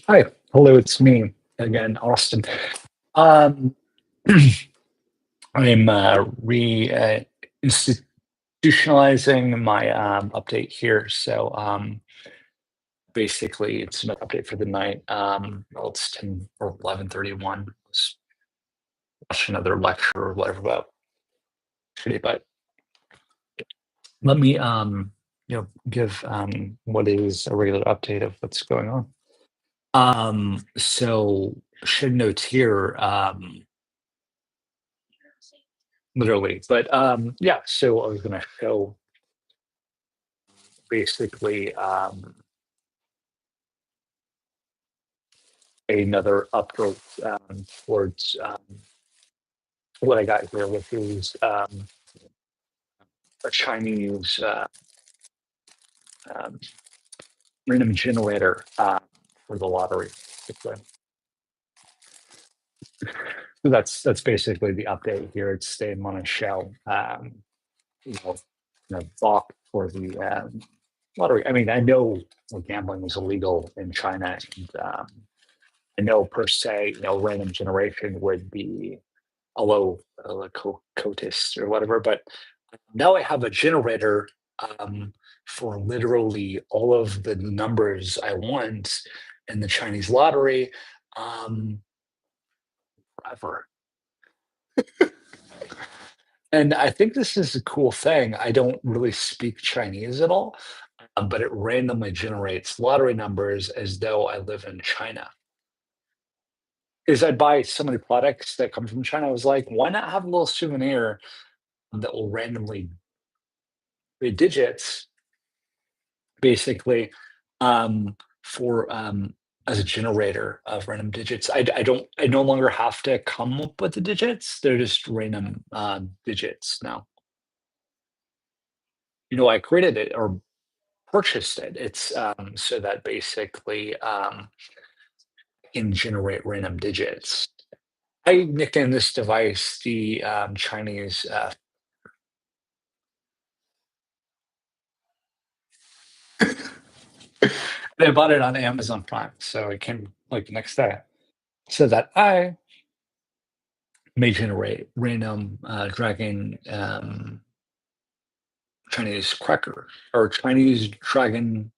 Hi, hello, it's me again, Austin. Um, I'm institutionalizing my update here. Basically, it's an update for the night. Well, it's 10 or 11:31. Let's watch another lecture or whatever about today, but let me give what is a regular update of what's going on. So should note here. Literally. But yeah, so I was going to show basically another approach towards what I got here, which is a Chinese um, random generator for the lottery. So that's basically the update here. It's staying on a shell, you know, box for the lottery. I mean, I know gambling is illegal in China, and I know per se, random generation would be a low cotis or whatever, but now I have a generator for literally all of the numbers I want in the Chinese lottery um, forever. And I think this is a cool thing. I don't really speak Chinese at all, but it randomly generates lottery numbers as though I live in China. Is I buy so many products that come from China. I was like, why not have a little souvenir that will randomly read digits, basically, for as a generator of random digits. I no longer have to come up with the digits. They're just random digits now. I created it or purchased it. It's so that basically can generate random digits. I nicknamed this device the Chinese. They bought it on Amazon Prime, so it came like the next day. So that I may generate random dragon Chinese cracker or Chinese dragon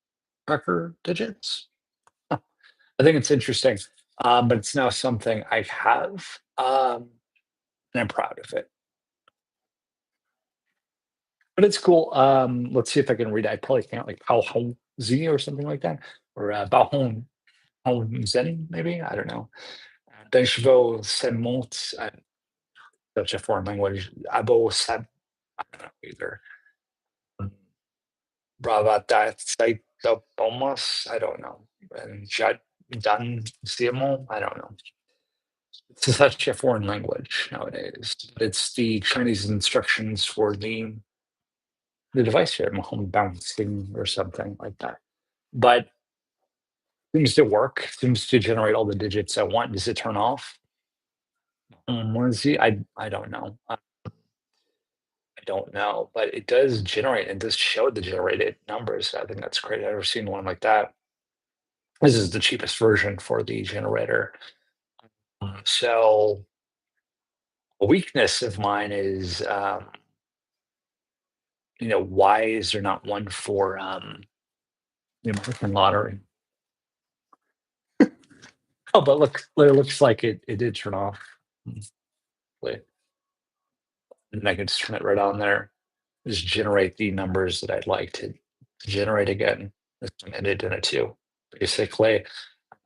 cracker digits. Huh. I think it's interesting, but it's now something I have, and I'm proud of it. But it's cool. Let's see if I can read it. I probably can't, like Bao Hong Z or something like that, or Bao Hong Zen, maybe. I don't know. Deshvo Semont, such a foreign language. Abo Sab, I don't know either. Bravatasaitos, I don't know. And Dan Siamo, I don't know. It's such a foreign language nowadays. It's the Chinese instructions for the device here, home bouncing or something like that. But seems to work, seems to generate all the digits I want. Does it turn off? What is he? I don't know. I don't know, but it does generate and does show the generated numbers. I think that's great. I've never seen one like that. This is the cheapest version for the generator. So a weakness of mine is, why is there not one for the American lottery? Oh, but look, it looks like it did turn off. Hmm, wait, and I can just turn it right on there. Just generate the numbers that I'd like to generate again. This one ended in a two, basically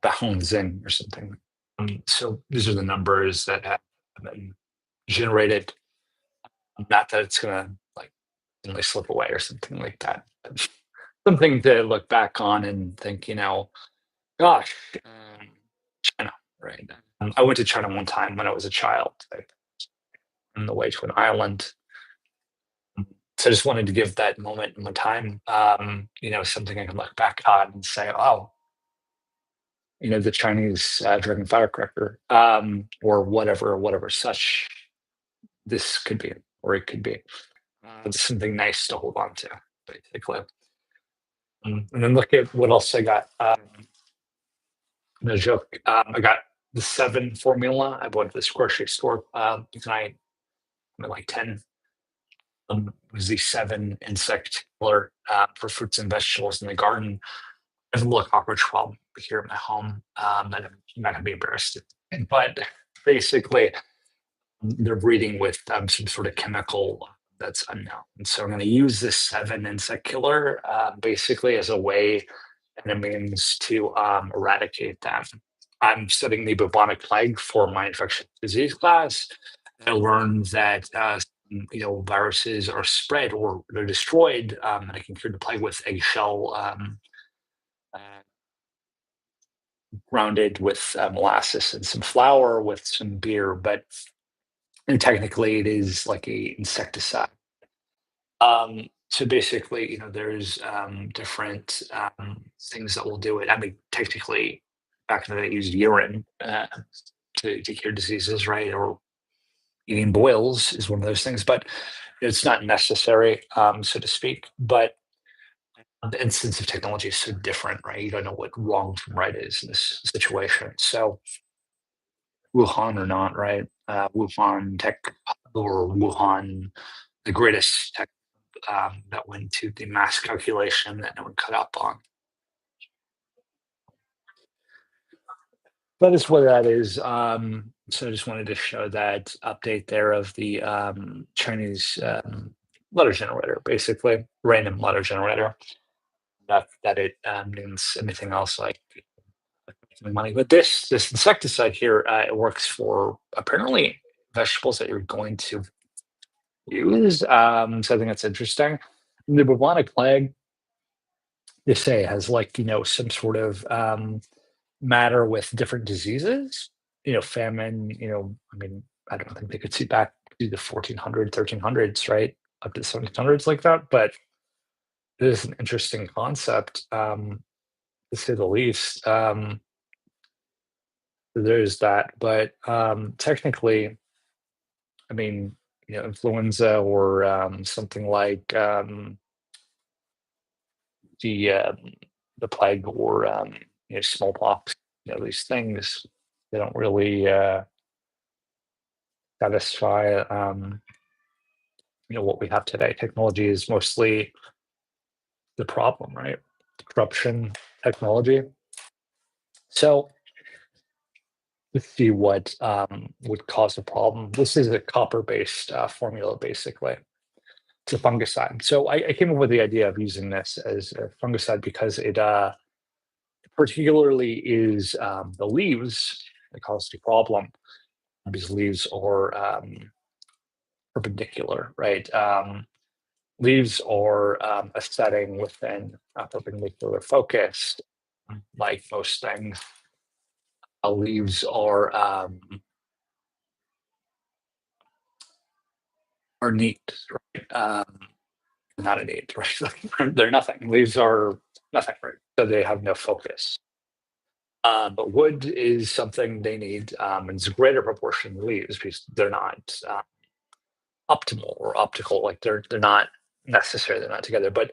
Bahonzing or something. So these are the numbers that have been generated. Not that it's gonna like suddenly slip away or something like that. But something to look back on and think, gosh, China, right? I went to China one time when I was a child, like, on the way to an island. So I just wanted to give that moment in my time, something I can look back on and say, oh, the Chinese dragon firecracker, or whatever such this could be, or it could be. It's something nice to hold on to, basically. And then look at what else I got. No joke. I got the 7 formula. I bought at this grocery store tonight. Like 10 was the 7 insect killer for fruits and vegetables in the garden. I have a little cockroach problem here at my home, and I'm not going to be embarrassed. But basically, they're breeding with some sort of chemical that's unknown. And so I'm going to use this 7 insect killer basically as a way and a means to eradicate them. I'm studying the bubonic plague for my infectious disease class. I learned that viruses are spread or they're destroyed, and I can cure the plague with eggshell uh, grounded with molasses and some flour with some beer, but and technically it is like a insecticide. So basically, there's different things that will do it. I mean, technically, back then they used urine to cure diseases, right? Or eating boils is one of those things, but it's not necessary, so to speak. But the instance of technology is so different, right? You don't know what wrong from right is in this situation. So Wuhan or not, right? Wuhan tech or Wuhan, the greatest tech that went to the mass calculation that no one caught up on. That is what that is. So I just wanted to show that update there of the Chinese letter generator, basically random letter generator. Not that it means anything else like making money. But this insecticide here, it works for apparently vegetables that you're going to use. So I think that's interesting. The bubonic plague, they say, has like some sort of matter with different diseases. Famine. I mean, I don't think they could see back to the 1400s, 1300s, right, up to the 1700s like that. But it is an interesting concept, to say the least. There's that, but technically, I mean, influenza or something like the um, the plague or smallpox. These things they don't really satisfy what we have today. Technology is mostly the problem, right? Corruption, technology. So let's see what would cause a problem. This is a copper-based formula, basically. It's a fungicide. So I came up with the idea of using this as a fungicide because it particularly is the leaves that cause the problem. These leaves are perpendicular, right? Leaves are a setting within a perpendicular focus. Like most things, leaves are neat, right? Not innate, right? They're nothing. Leaves are nothing, right? So they have no focus. But wood is something they need, and it's a greater proportion than leaves because they're not optimal or optical. Like they're not necessary. They're not together. But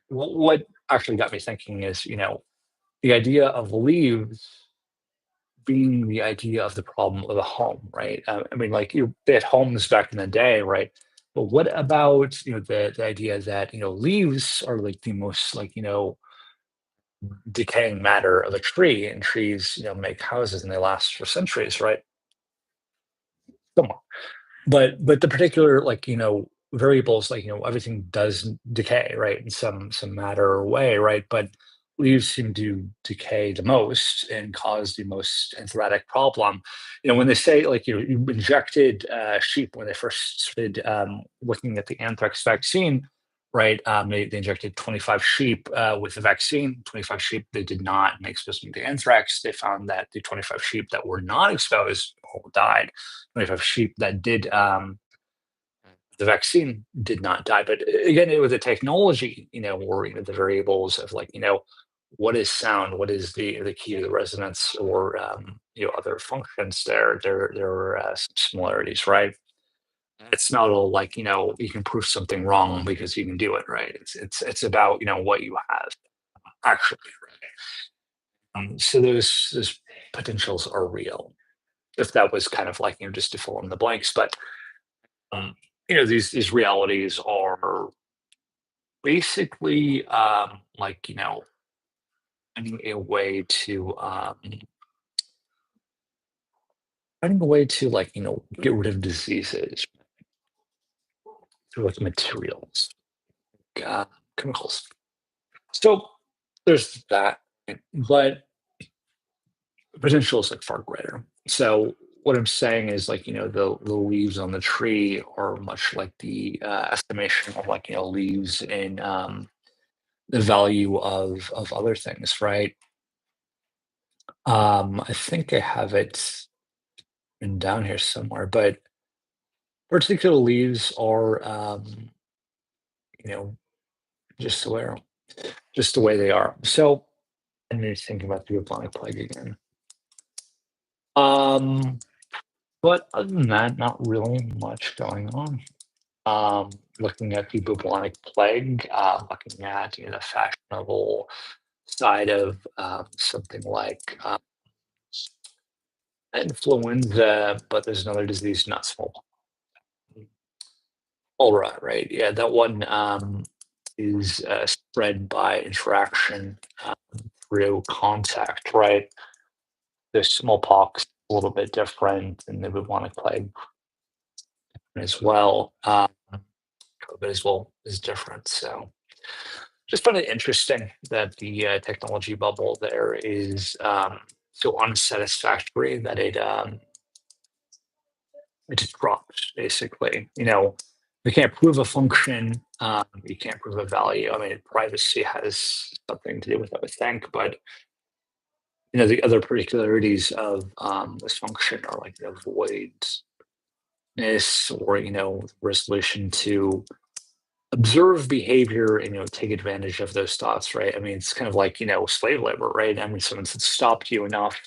what actually got me thinking is, the idea of leaves being the idea of the problem of a home, right? I mean, like they had homes back in the day, right? But what about the idea that leaves are like the most like decaying matter of a tree, and trees make houses and they last for centuries, right? Come on. But the particular like variables like everything does decay, right, in some matter or way, right? But leaves seem to decay the most and cause the most anthratic problem. When they say like you injected sheep when they first started looking at the anthrax vaccine, right? They injected 25 sheep with the vaccine. 25 sheep they did not make exposed to anthrax. They found that the 25 sheep that were not exposed all died. 25 sheep that did the vaccine did not die. But again, it was a technology, or the variables of like, what is sound, what is the key to the resonance, or other functions there. There are some similarities, right? It's not all like you can prove something wrong because you can do it, right? It's about what you have actually, right? So those potentials are real. If that was kind of like, just to fill in the blanks, but um, these realities are basically like, finding a way to like, get rid of diseases through like materials, uh, chemicals. So there's that, right? But the potential is like far greater. So what I'm saying is like, the leaves on the tree are much like the estimation of like, leaves in the value of other things, right? I think I have it written down here somewhere, but particular leaves are you know, just the way they are. So I need to think about the bubonic plague again. Um, but other than that, not really much going on. Um, Looking at the bubonic plague, looking at the fashionable side of something like influenza, but there's another disease, not smallpox. Cholera, right? Yeah, that one is spread by interaction through contact, right? The smallpox a little bit different, and the bubonic plague as well. COVID as well is different. So just find it interesting that the technology bubble there is so unsatisfactory that it just drops basically. You can't prove a function, you can't prove a value. I mean, privacy has something to do with it, I think, but the other particularities of this function are like the voidness or resolution to observe behavior and take advantage of those thoughts, right? I mean, it's kind of like slave labor, right? I mean, someone stopped you enough,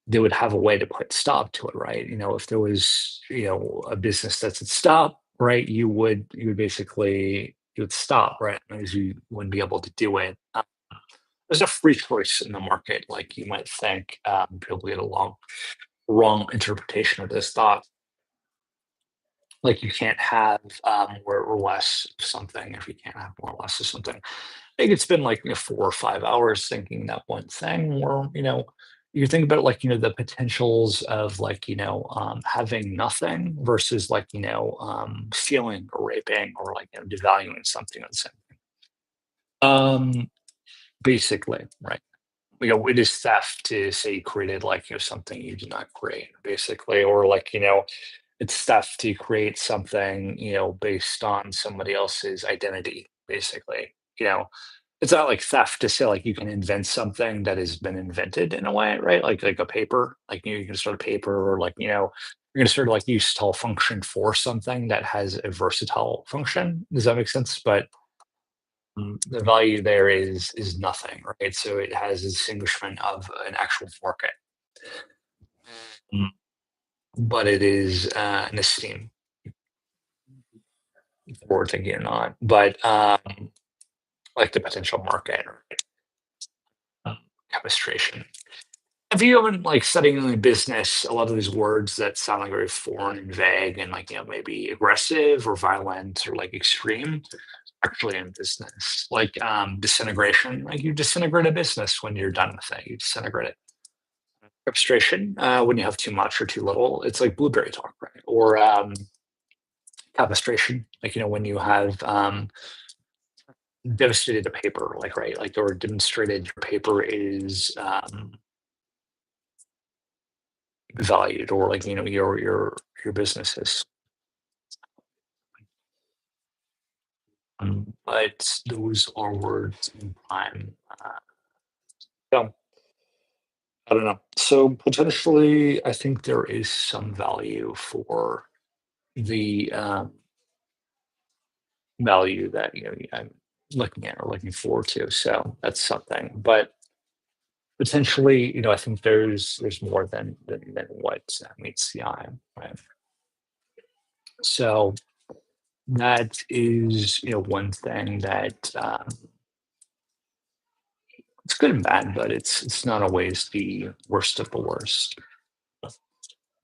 they would have a way to put stop to it, right? If there was a business that said stop, right, you would stop, right, because you wouldn't be able to do it. There's a free choice in the market, like you might think. People get a wrong interpretation of this thought. Like you can't have more or less of something if you can't have more or less of something. I could spend like 4 or 5 hours thinking that one thing, or you think about like the potentials of like having nothing versus like stealing or raping or like devaluing something or the same. Um, Basically, right? It is theft to say you created like something you did not create, basically, or like it's theft to create something based on somebody else's identity, basically. It's not like theft to say like you can invent something that has been invented in a way, right? Like a paper, like you can start a paper, or like you're gonna sort of like use a function for something that has a versatile function. Does that make sense? But the value there is nothing, right? So it has a distinguishment of an actual market, Mm. but it is an esteem for thinking or not. But like the potential market, right? Castration. Have you ever like studying in business, a lot of these words that sound like very foreign and vague and like maybe aggressive or violent or like extreme, actually in business, like disintegration, like you disintegrate a business when you're done with it, you disintegrate it. Frustration, when you have too much or too little, it's like blueberry talk, right? Or castration, like when you have devastated a paper, like right, like or demonstrated your paper is valued, or like your business is. But those are words in time. So I don't know. So potentially, I think there is some value for the value that I'm looking at or looking forward to. So that's something. But potentially, I think there's more than what meets the eye, right? So that is one thing that It's good and bad, but it's not always the worst of the worst.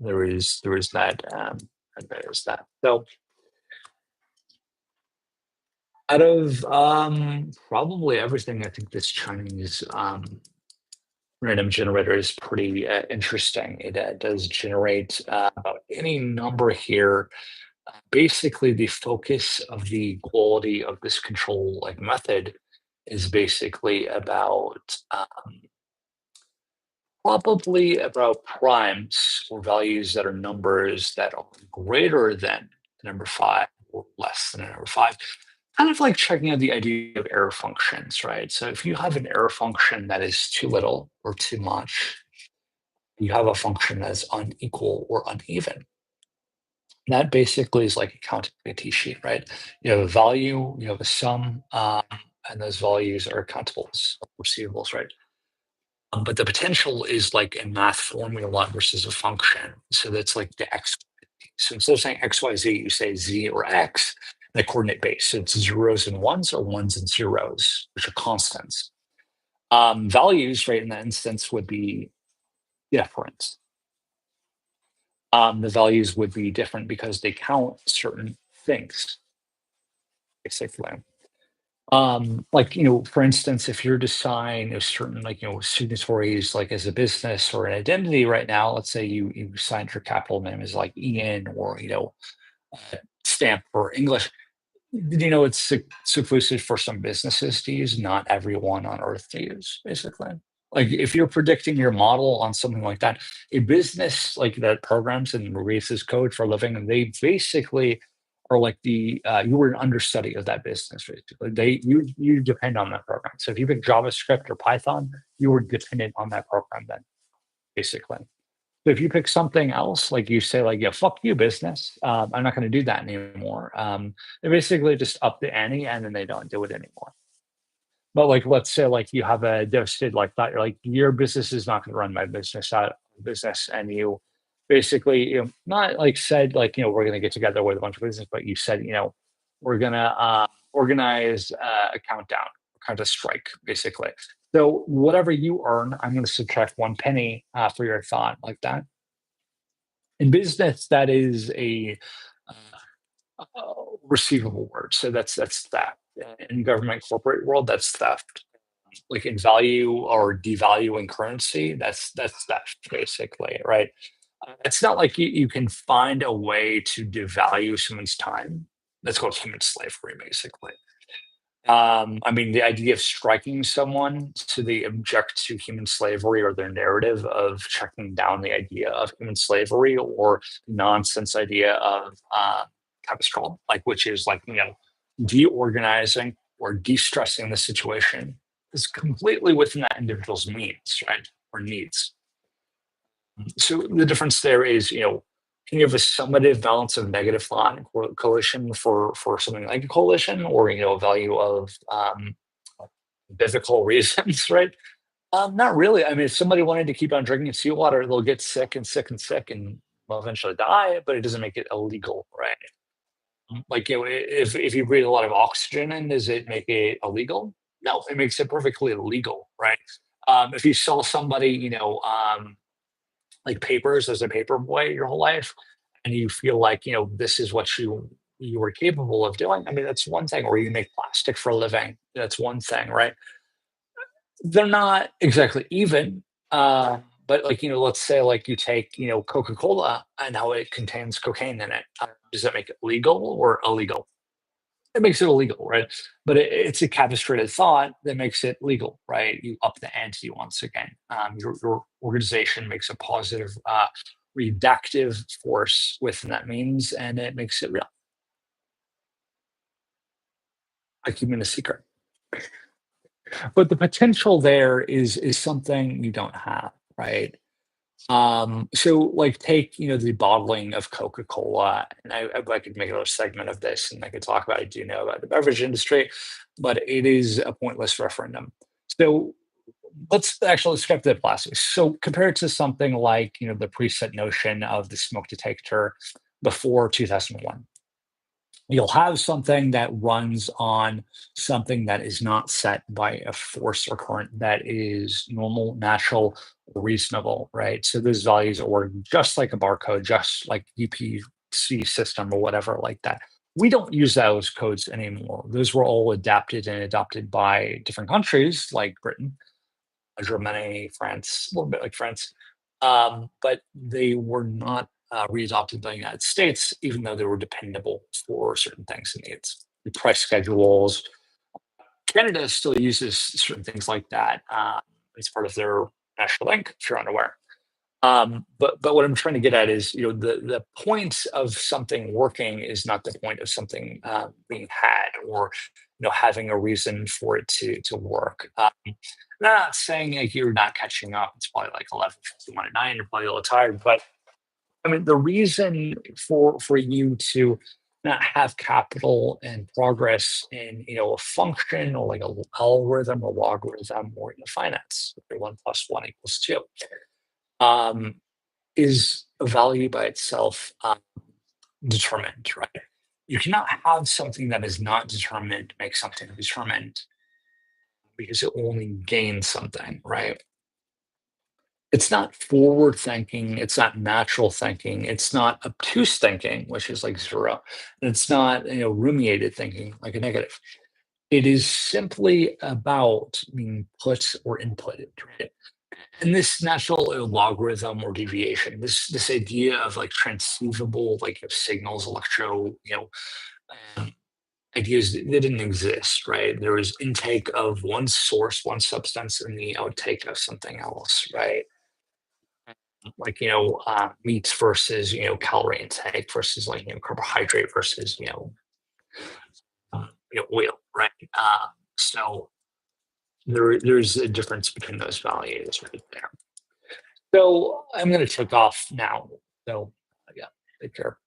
There is that, and there's that. So out of probably everything, I think this Chinese random generator is pretty interesting. It does generate about any number here. Basically, the focus of the quality of this control like method is basically about probably about primes or values that are numbers that are greater than the number five or less than a number five. Kind of like checking out the idea of error functions, right? So if you have an error function that is too little or too much, you have a function that's unequal or uneven. That basically is like a counting a T-sheet, right? You have a value, you have a sum, and those values are countables, receivables, right? But the potential is like a math formula versus a function. So that's like the x. So instead of saying x, y, z, you say z or x, the coordinate base. So it's zeros and ones or ones and zeros, which are constants. Values, right, in that instance would be different. The values would be different because they count certain things, basically. Like, for instance, if you're deciding a certain, like, signatories, like as a business or an identity right now, let's say you signed your capital name as like Ian or, stamp for English. It's exclusive for some businesses to use, not everyone on earth to use, basically. Like if you're predicting your model on something like that, a business like that programs and releases code for a living, and they basically are like you were an understudy of that business, basically. You depend on that program. So if you pick JavaScript or Python, you were dependent on that program then, basically. So if you pick something else, like you say, like, yeah, fuck you, business. I'm not going to do that anymore. They basically just up the ante and then they don't do it anymore. But like, let's say, like you have a devastated like thought, you're like, your business is not going to run my business out of business, and you basically, not like said, like, we're going to get together with a bunch of business, but you said, we're going to organize a countdown, kind of strike, basically. So whatever you earn, I'm going to subtract 1 penny for your thought, like that. In business, that is a receivable word. So that's theft. In government corporate world, that's theft. Like in value or devaluing currency, that's theft, basically, right? It's not like you can find a way to devalue someone's time. That's called human slavery, basically. I mean, the idea of striking someone so they object to human slavery or their narrative of checking down the idea of human slavery or nonsense idea of capital, like which is like deorganizing or de-stressing the situation is completely within that individual's means, right, or needs. So the difference there is, can you have a summative balance of negative thought and coalition for something like a coalition, or a value of biblical reasons, right? Not really. I mean, if somebody wanted to keep on drinking seawater, they'll get sick and sick and sick and will eventually die, but it doesn't make it illegal, right? Like, if you breathe a lot of oxygen in, does it make it illegal? No, it makes it perfectly legal, right? If you sell somebody, like papers as a paper boy your whole life, and you feel like this is what you were capable of doing. I mean, that's one thing. Or you make plastic for a living. That's one thing, right? They're not exactly even. But like let's say like you take Coca Cola and how it contains cocaine in it. Does that make it legal or illegal? It makes it illegal, right? But it's a capistrated thought that makes it legal, right? You up the ante once again. Your organization makes a positive reductive force within that means, and it makes it real. I keep it a secret, but the potential there is something you don't have, right? So like take, the bottling of Coca-Cola, and I could make another segment of this and I could talk about I do know about the beverage industry, but it is a pointless referendum. So let's skip the plastics. So compared to something like, the preset notion of the smoke detector before 2001. You'll have something that runs on something that is not set by a force or current that is normal, natural, reasonable, right? So those values are work just like a barcode, just like UPC system or whatever like that. We don't use those codes anymore. Those were all adapted and adopted by different countries like Britain, Germany, France, a little bit like France, but they were not readopted by the United States, even though they were dependable for certain things and needs. The price schedules. Canada still uses certain things like that as part of their national bank, if you're unaware. But what I'm trying to get at is, the point of something working is not the point of something being had, or having a reason for it to work. Not saying like you're not catching up. It's probably like 11:51 at night. You're probably a little tired, but I mean the reason for you to not have capital and progress in a function or like a algorithm or logarithm or finance, where 1 + 1 = 2. Um, is a value by itself determined, right? You cannot have something that is not determined make something determined because it only gains something, right? It's not forward thinking, it's not natural thinking, it's not obtuse thinking, which is like zero, and it's not rumiated thinking, like a negative. It is simply about being put or inputted, right? And this natural logarithm or deviation, this idea of like transceivable like signals, electro, um, ideas that didn't exist, right? There was intake of one source, one substance, and the outtake of something else, right? Like meats versus calorie intake versus like carbohydrate versus oil, right? So there's a difference between those values right there. So I'm going to take off now. So yeah, take care.